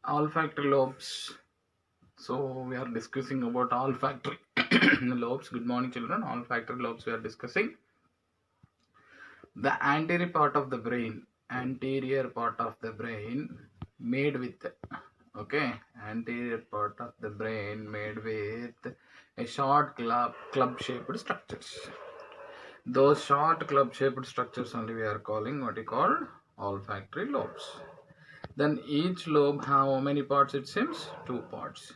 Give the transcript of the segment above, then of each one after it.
Olfactory lobes. So we are discussing about olfactory lobes. Good morning, children. Olfactory lobes we are discussing. The anterior part of the brain. Anterior part of the brain made with. Okay, anterior part of the brain made with a short club shaped structures. Those short club shaped structures only we are calling what we call olfactory lobes. Then each lobe have how many parts it seems? Two parts.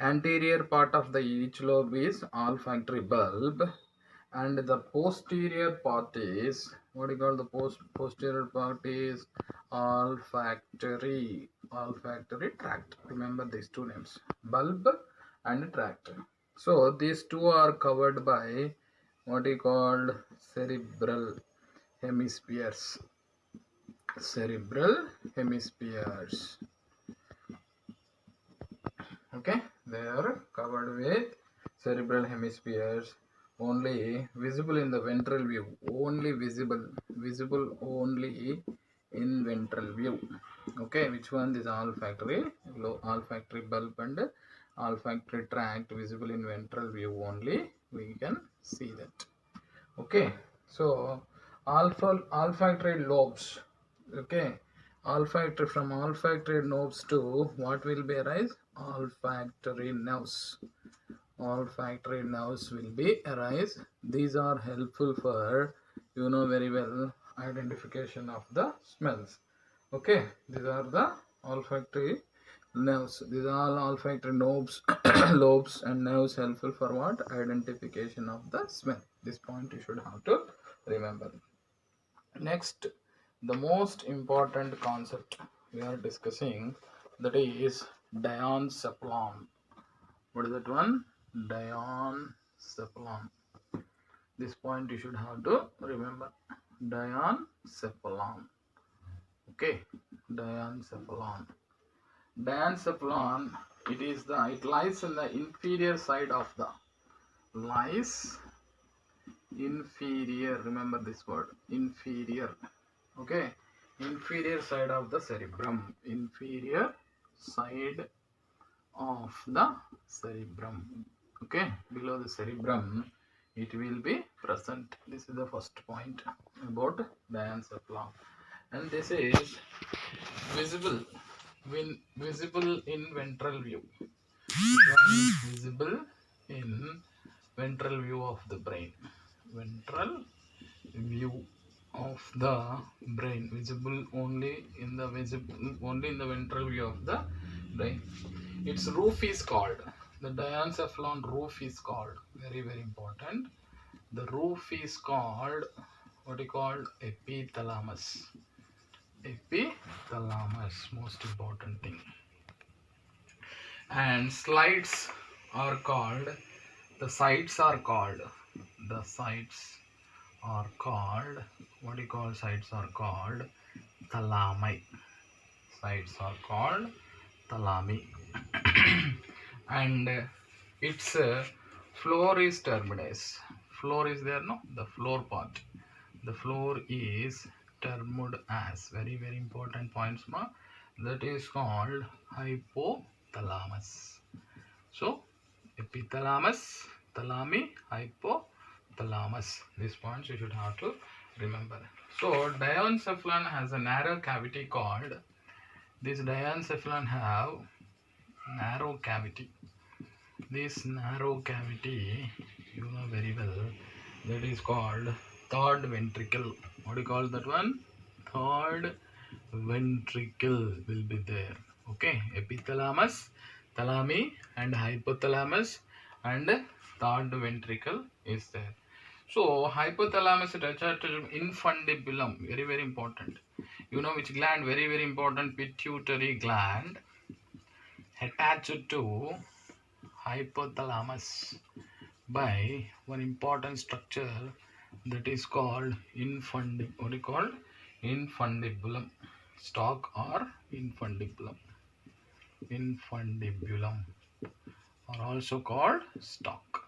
Anterior part of the each lobe is olfactory bulb and the posterior part is what you call the posterior part is olfactory tract. Remember these two names, bulb and tract. So these two are covered by what you call cerebral hemispheres. Cerebral hemispheres. Okay, they are covered with cerebral hemispheres, only visible in the ventral view, only visible only in ventral view. Okay, which one? Is olfactory bulb and olfactory tract visible in ventral view only, we can see that. Okay, so olfactory lobes. Okay, olfactory, from olfactory lobes to what will be arise? Olfactory nerves. Olfactory nerves will be arise. These are helpful for, you know very well, identification of the smells. Okay, these are the olfactory nerves. These are all olfactory lobes lobes and nerves helpful for what? Identification of the smell. This point you should have to remember. Next, the most important concept we are discussing, that is diencephalon. What is that one? Diencephalon. This point you should have to remember. Diencephalon. Okay, diencephalon. Diencephalon, it lies in the inferior side of the inferior, remember this word, inferior. Okay, inferior side of the cerebrum. Inferior side of the cerebrum. Okay, below the cerebrum it will be present. This is the first point about diencephalon, and this is visible visible in ventral view. Visible in ventral view of the brain. Ventral view of the brain, visible only in the ventral view of the brain. Its roof is called, the diencephalon roof is called, very important. The roof is called what you call epithalamus. Epithalamus, most important thing. And sides are called the sides are called what do you call sides are called thalami. Sides are called thalami. And its floor is terminus. Floor is there, no? The floor part. The floor is termed as, very important points, ma. That is called hypothalamus. So epithalamus, thalami, hypothalamus. These points you should have to remember. So diencephalon has a narrow cavity called, this diencephalon have narrow cavity. This narrow cavity, you know very well, that is called third ventricle. What do you call that one? Third ventricle will be there. Okay, epithalamus, thalami and hypothalamus, and third ventricle is there. So hypothalamus is attached to infundibulum, very important. You know which gland? Very important, pituitary gland attached to hypothalamus by one important structure, that is called infundibulum stalk or infundibulum or also called stalk.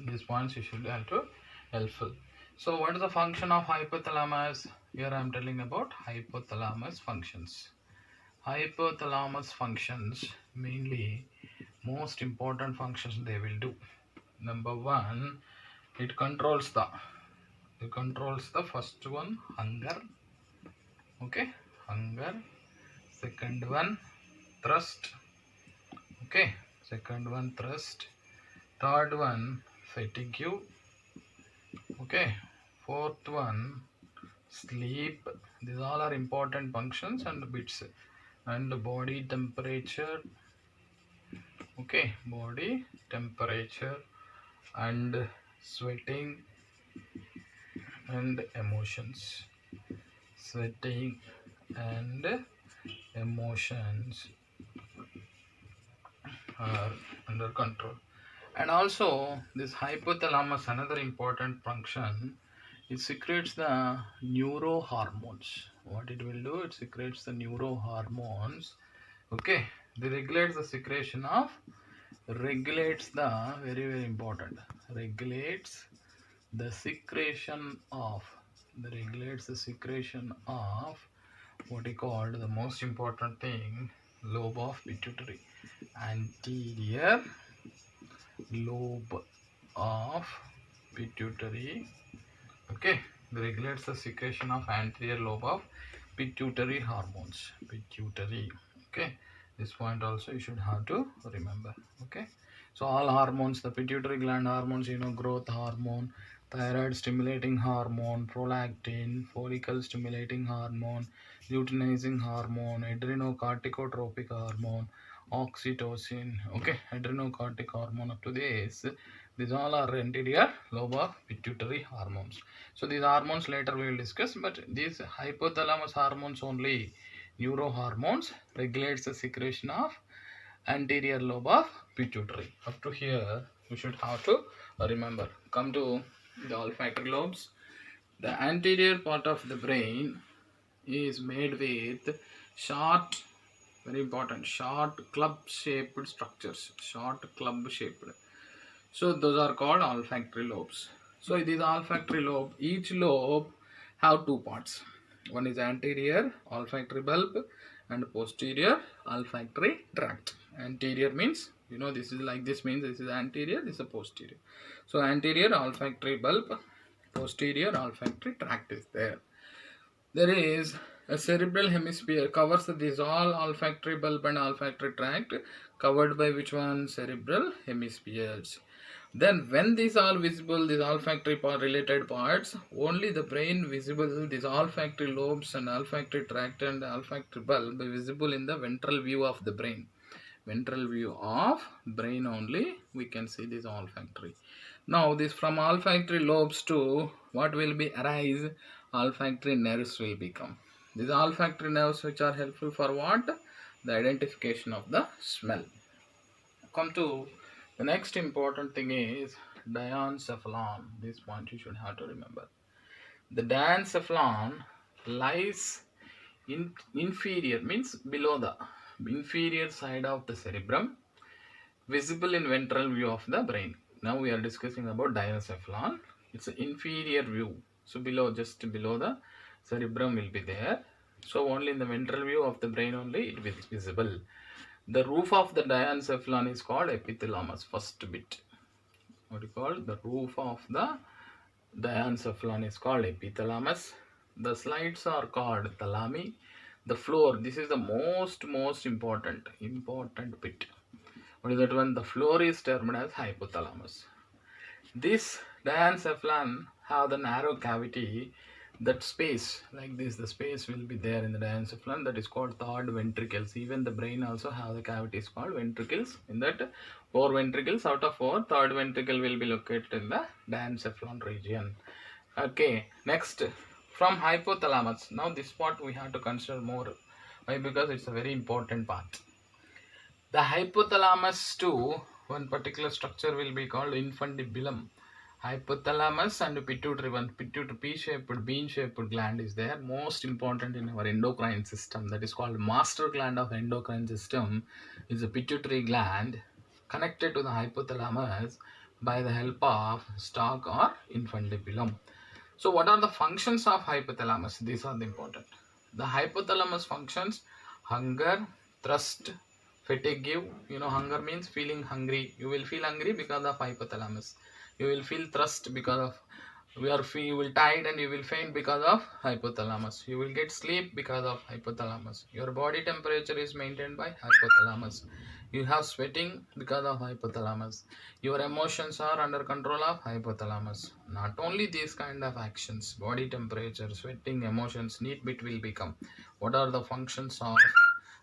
These points you should have to helpful. So what is the function of hypothalamus? Here I am telling about hypothalamus functions. hypothalamus functions, mainly most important functions they will do. Number one, it controls the first one, hunger. Okay, hunger. Second one, thrust. Okay, second one, thrust. Third one, fatigue. Okay, fourth one, sleep. These all are important functions and bits. And body temperature. Okay, body temperature and sweating and emotions. Sweating and emotions are under control. And also this hypothalamus, another important function, it secretes the neurohormones. What it will do, it secretes the neurohormones. Okay, they regulates the secretion of, regulates the, very very important, regulates the secretion of, regulates the secretion of what he called the most important thing, lobe of pituitary, anterior lobe of pituitary. Okay, it regulates the secretion of anterior lobe of pituitary hormones, pituitary. Okay, this point also you should have to remember. Okay, so all hormones, the pituitary gland hormones, growth hormone, thyroid stimulating hormone, prolactin, follicle stimulating hormone, luteinizing hormone, adrenocorticotropic hormone, oxytocin. Okay, adrenocortic hormone, up to this, these all are anterior lobe of pituitary hormones. So these hormones later we will discuss, but these hypothalamus hormones only, neurohormones, regulates the secretion of anterior lobe of pituitary. Up to here you should have to remember. Come to the olfactory lobes. The anterior part of the brain is made with short, very important, short club shaped structures, short club shaped. So those are called olfactory lobes. So these olfactory lobe, each lobe have two parts. One is anterior olfactory bulb and posterior olfactory tract. Anterior means, this is like this, means this is anterior, this is posterior. So anterior olfactory bulb, posterior olfactory tract is there. There is a cerebral hemisphere covers this all olfactory bulb and olfactory tract, covered by which one? Cerebral hemispheres. Then when these are visible, these olfactory related parts, only the brain visible, these olfactory lobes and olfactory tract and olfactory bulb visible in the ventral view of the brain. Ventral view of brain only we can see this olfactory. Now this from olfactory lobes to what will be arise? Olfactory nerves will become. These olfactory nerves which are helpful for what? The identification of the smell. Come to the next important thing is diencephalon. This point you should have to remember. The diencephalon lies in inferior, means below the inferior side of the cerebrum, visible in ventral view of the brain. Now we are discussing about diencephalon. It's an inferior view. So below, just below the cerebrum will be there. So only in the ventral view of the brain only it is visible. The roof of the diencephalon is called epithalamus, first bit. What you call the roof of the diencephalon is called epithalamus. The slides are called thalami. The floor, this is the most important bit. What is that one? The floor is termed as hypothalamus. This diencephalon have the narrow cavity, that space like this, the space will be there in the diencephalon, that is called third ventricles. Even the brain also have the cavities called ventricles. In that 4 ventricles out of 4, third ventricle will be located in the diencephalon region. Okay, next from hypothalamus. Now this part we have to consider more. Why? Because it's a very important part. The hypothalamus to one particular structure will be called infundibulum. Hypothalamus and pituitary, one pituitary P-shaped, bean-shaped gland is there, most important in our endocrine system, that is called master gland of endocrine system, is a pituitary gland connected to the hypothalamus by the help of stalk or infundibulum. So what are the functions of hypothalamus? These are the important. The hypothalamus functions hunger, thirst, fatigue. You know, hunger means feeling hungry. You will feel hungry because of hypothalamus. You will feel thirst because of you will tired, and you will faint because of hypothalamus. You will get sleep because of hypothalamus. Your body temperature is maintained by hypothalamus. You have sweating because of hypothalamus. Your emotions are under control of hypothalamus. Not only these kind of actions, body temperature, sweating, emotions, need bit will become. What are the functions of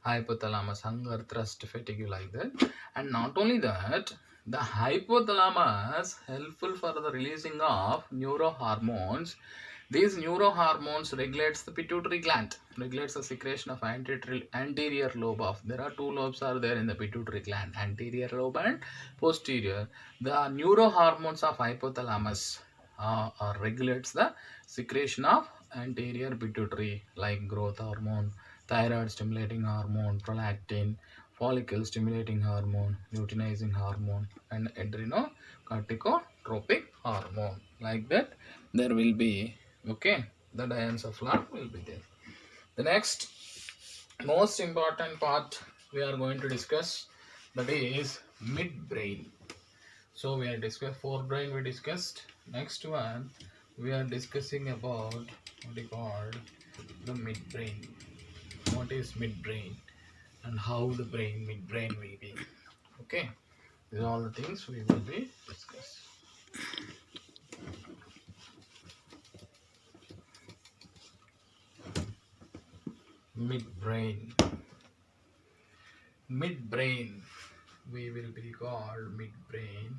hypothalamus? Hunger, thirst, fatigue, like that. And not only that, the hypothalamus helpful for the releasing of neurohormones. These neurohormones regulates the pituitary gland, regulates the secretion of anterior lobe of. There are two lobes are there in the pituitary gland, anterior lobe and posterior. The neurohormones of hypothalamus regulates the secretion of anterior pituitary, like growth hormone, thyroid stimulating hormone, prolactin, follicle stimulating hormone, luteinizing hormone, and adrenocorticotropic hormone. Like that, there will be, okay, the diencephalon will be there. The next most important part we are going to discuss, that is midbrain. So we are discussed forebrain, we discussed. Next one we are discussing about what is called the midbrain. What is midbrain and how the midbrain will be. Okay, these are all the things we will be discussing. Midbrain. Midbrain, we will be called midbrain,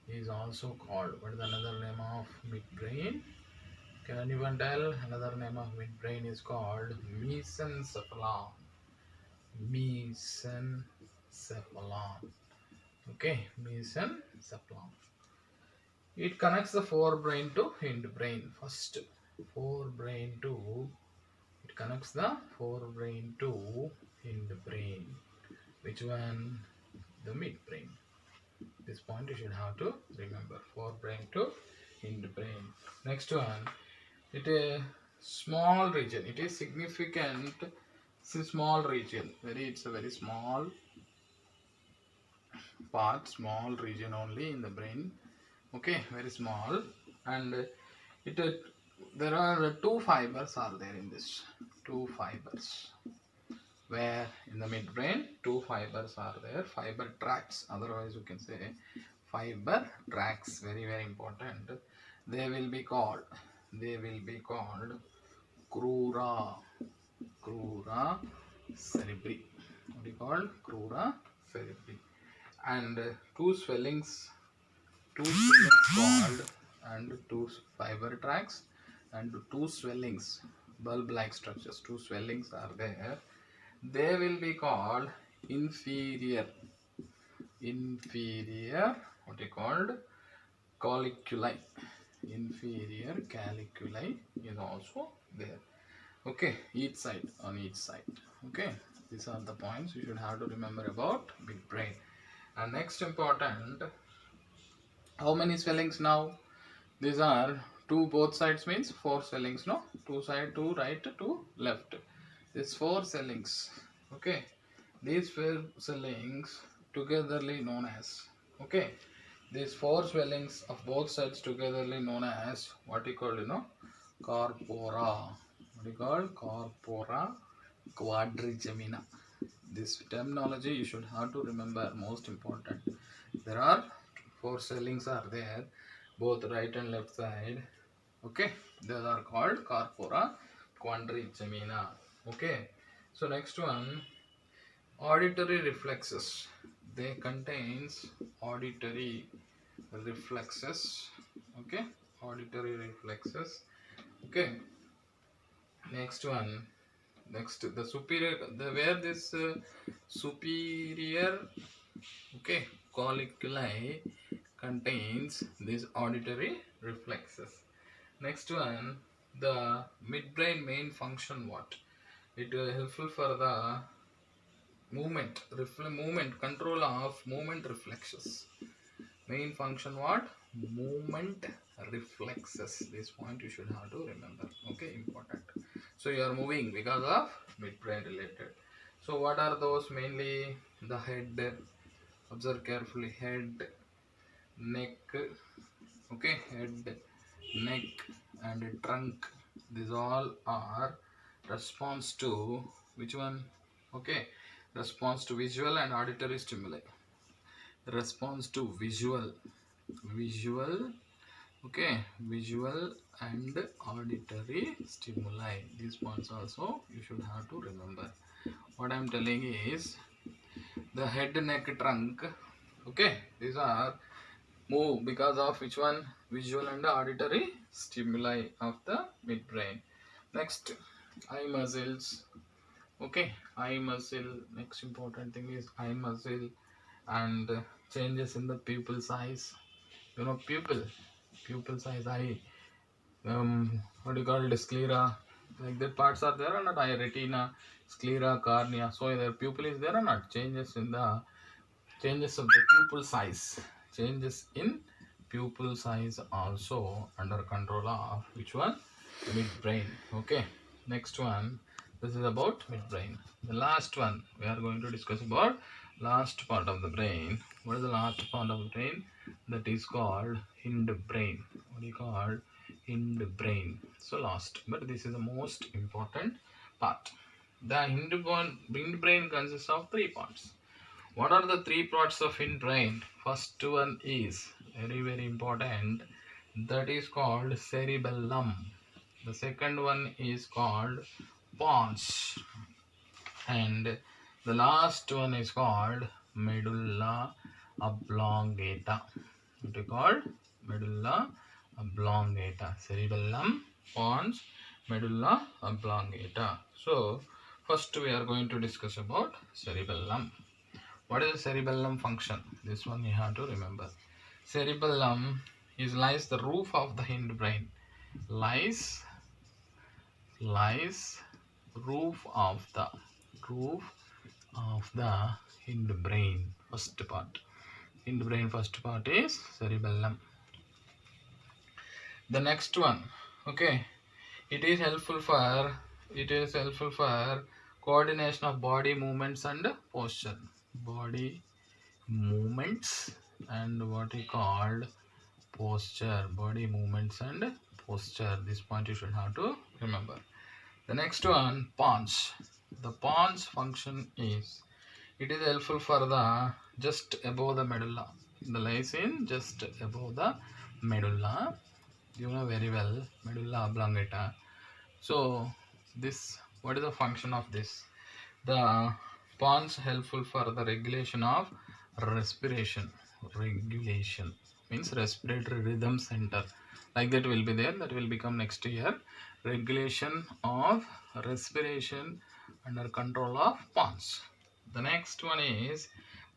is also called, what is another name of midbrain? Can anyone tell? Another name of midbrain is called mesencephalon. Mesencephalon. Okay, mesencephalon. It connects the forebrain to hindbrain. First, forebrain to, it connects the forebrain to hindbrain. Which one? The midbrain. This point you should have to remember. Forebrain to hindbrain. Next one, it is small region. It is significant. It's a small region. It's a very small part, small region only in the brain. Okay, very small, and it there are two fibers are there in this. Two fibers. Where in the midbrain, two fibers are there. Fiber tracts. Otherwise, you can say fiber tracts. Very very important. They will be called. They will be called crura. Crura cerebri. What is called? Crura cerebri. And two swellings called, and two fiber tracts and two swellings, bulb like structures, two swellings are there. They will be called inferior, what is called caliculi. Inferior caliculi is also there. Okay, each side, on each side. Okay, these are the points you should have to remember about midbrain. And next important, how many swellings now? These are two, both sides means four swellings, no? Two side, two right, two left. These four swellings. Okay, these four swellings togetherly known as, okay, these four swellings of both sides togetherly known as what you call, corpora. What you call? Corpora quadrigemina. This terminology you should have to remember, most important. There are four swellings are there, both right and left side. Okay, those are called corpora quadrigemina. Okay, so next one, auditory reflexes. They contains auditory reflexes. Okay, auditory reflexes. Okay, next one, next the superior, the where this superior, okay, colliculi contains these auditory reflexes. Next one, the midbrain main function what? It is helpful for the movement, control of movement reflexes. Main function what? Movement reflexes. This point you should have to remember. Okay, important. So you are moving because of midbrain related. So what are those? Mainly the head. Observe carefully. Head, neck. Okay, head, neck, and trunk. These all are response to which one? Okay, response to visual and auditory stimuli. Response to visual, okay, visual and auditory stimuli. These points also you should have to remember. What I am telling is the head, neck, trunk. Okay, these are move because of which one? Visual and auditory stimuli of the midbrain. Next, eye muscles. Okay, eye muscle. Next important thing is eye muscle and changes in the pupil size. You know, pupil size, eye. What do you call it? Sclera. Like that parts are there or not? Eye retina, sclera, cornea. So their pupil is there or not? Changes of the pupil size. Changes in pupil size also under control of which one? Midbrain. Okay. Next one. This is about midbrain. The last one we are going to discuss about last part of the brain. What is the last part of the brain? That is called hindbrain. What do you call hindbrain? So last, but this is the most important part. The hindbrain consists of three parts. What are the three parts of hindbrain? First one is very important. That is called cerebellum. The second one is called pons, and the last one is called medulla oblongata. What is called? Medulla oblongata. Cerebellum, pons, medulla oblongata. So first we are going to discuss about cerebellum. What is the cerebellum function? This one you have to remember. Cerebellum lies the roof of the hindbrain. Lies roof of the hindbrain. First part. Hindbrain first part is cerebellum. The next one, okay, it is helpful for coordination of body movements and posture. Body movements and what we called posture. Body movements and posture. This point you should have to remember. The next one, pons. The pons function is, it is helpful for the just above the medulla. The lies in just above the medulla. You know very well, medulla oblongata. So this, what is the function of this? The pons helpful for the regulation of respiration. Regulation means respiratory rhythm center. Like that will be there. That will become next year. Regulation of respiration under control of pons. The next one is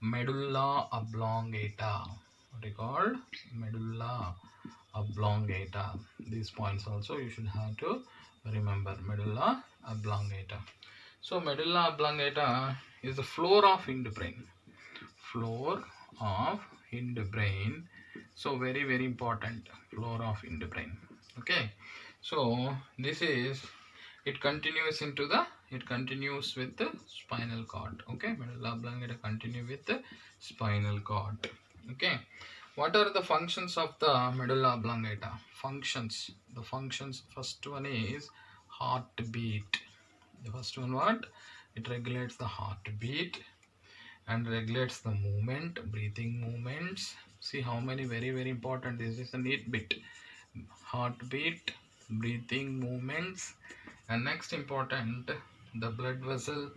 medulla oblongata. What is called? Medulla oblongata. These points also you should have to remember. Medulla oblongata. So medulla oblongata is the floor of hindbrain. Floor of hindbrain. So very important. Floor of hindbrain. Okay. So this is, it continues with the spinal cord. Okay. Medulla oblongata continue with the spinal cord. Okay. What are the functions of the medulla oblongata? Functions. The functions, first one is heartbeat. The first one what? It regulates the heartbeat and regulates the movement, breathing movements. See how many very important. This is a neat bit. Heartbeat, breathing movements, and next important, the blood vessels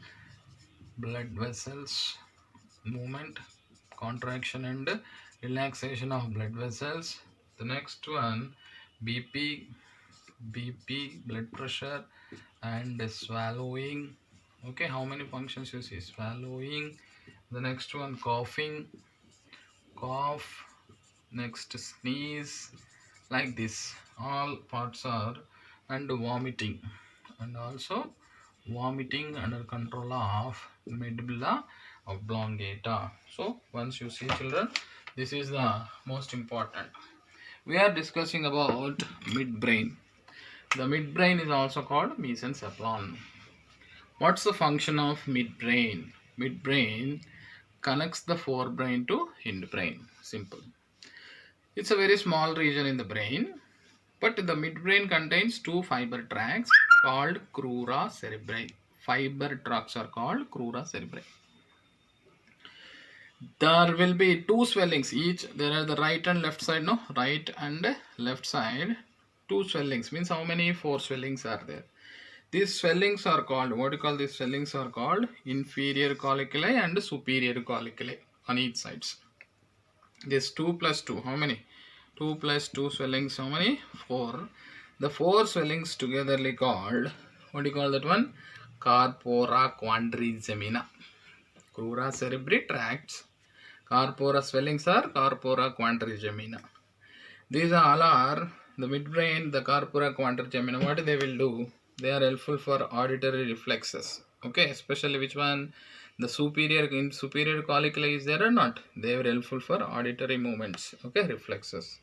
movement, contraction and relaxation of blood vessels. The next one, BP, blood pressure and swallowing. Okay, how many functions you see? Swallowing. The next one, coughing, cough. Next, sneeze. Like this, all parts are, and vomiting, and also vomiting under control of medulla oblongata. So once you see, children, this is the most important. We are discussing about midbrain. The midbrain is also called mesencephalon. What's the function of midbrain? Midbrain connects the forebrain to hindbrain. Simple. It's a very small region in the brain, but the midbrain contains two fiber tracts called crura cerebri. Fiber tracts are called crura cerebri. There will be two swellings each. There are the right and left side, no? Right and left side. Two swellings means how many? Four swellings are there. These swellings are called, what do you call these swellings are called? Inferior colliculi and superior colliculi on each sides. This 2 plus 2, how many? 2 plus 2 swellings, how many? 4. The 4 swellings togetherly called, what do you call that one? Corpora quadrigemina. Crura cerebri tracts. Corpora swellings are corpora quadrigemina. These all are the midbrain, the corpora quadrigemina. What they will do? They are helpful for auditory reflexes. Okay, especially which one? The superior colliculi is there or not? They are helpful for auditory movements. Okay, reflexes.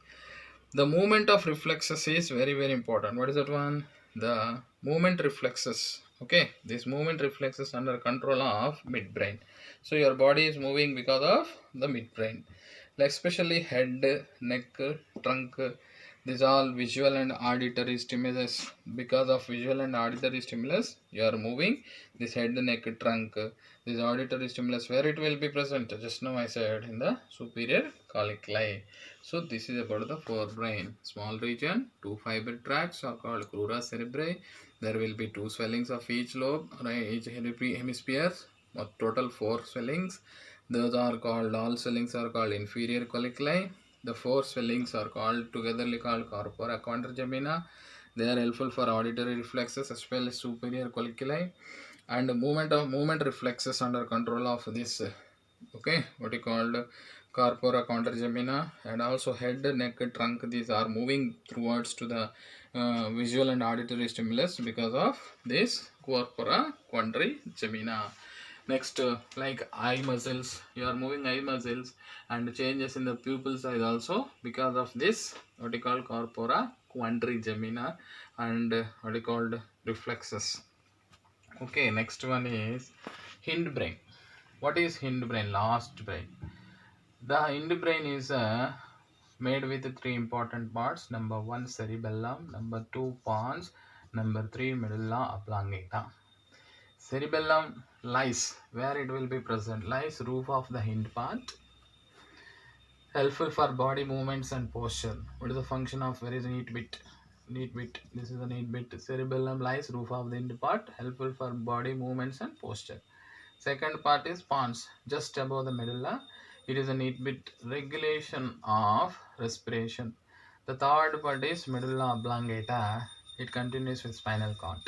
The movement of reflexes is very, very important. What is that one? The movement reflexes. Okay, this movement reflexes under control of midbrain. So your body is moving because of the midbrain. Like especially head, neck, trunk, these all visual and auditory stimulus. Because of visual and auditory stimulus, you are moving this head, neck, trunk, this auditory stimulus. Where it will be present? Just now I said in the superior colliculi. So this is about the forebrain. Small region, two fiber tracts are called crura cerebri. There will be two swellings of each lobe, each hemispheres. Total 4 swellings. Those are called, all swellings are called inferior colliculi. The 4 swellings are called, togetherly called corpora quadrigemina. They are helpful for auditory reflexes as well as superior colliculi. And movement reflexes under control of this, okay, what you called corpora quadrigemina, and also head, neck, trunk. These are moving towards to the visual and auditory stimulus because of this corpora quadrigemina. Next, like eye muscles, you are moving eye muscles, and changes in the pupil size also because of this, what you call corpora quadrigemina, and what you called reflexes. Okay, next one is hindbrain. What is hindbrain? Last brain. The hindbrain is made with 3 important parts. Number 1, cerebellum. Number 2, pons. Number 3, medulla oblongata. Cerebellum lies where it will be present. Lies roof of the hind part. Helpful for body movements and posture. What is the function of very neat bit? Neat bit. This is a neat bit. Cerebellum lies roof of the hind part. Helpful for body movements and posture. Second part is pons, just above the medulla. It is a neat bit, regulation of respiration. The third part is medulla oblongata. It continues with spinal cord.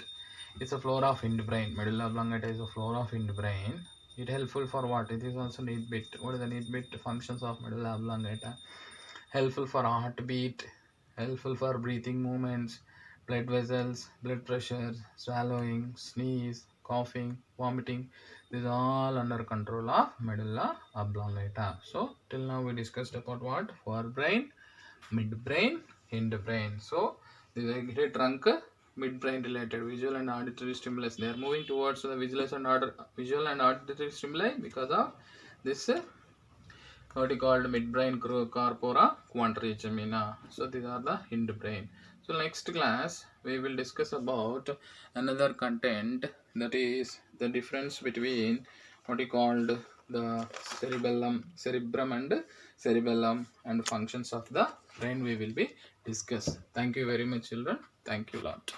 It's a floor of hindbrain. Medulla oblongata is a floor of hindbrain. It helpful for what? It is also neat bit. What is the neat bit functions of medulla oblongata? Helpful for heartbeat, helpful for breathing movements, blood vessels, blood pressure, swallowing, sneeze, coughing, vomiting. These are all under control of medulla oblongata. So till now we discussed about what? Forebrain, midbrain, hindbrain. So this is a trunk, midbrain related visual and auditory stimulus. They are moving towards the visual and auditory stimuli because of this what is called midbrain corpora quadrigemina. So these are the hindbrain. So next class we will discuss about another content, that is the difference between what is called the cerebrum and cerebellum, and functions of the brain we will be discuss. Thank you very much children. Thank you lot.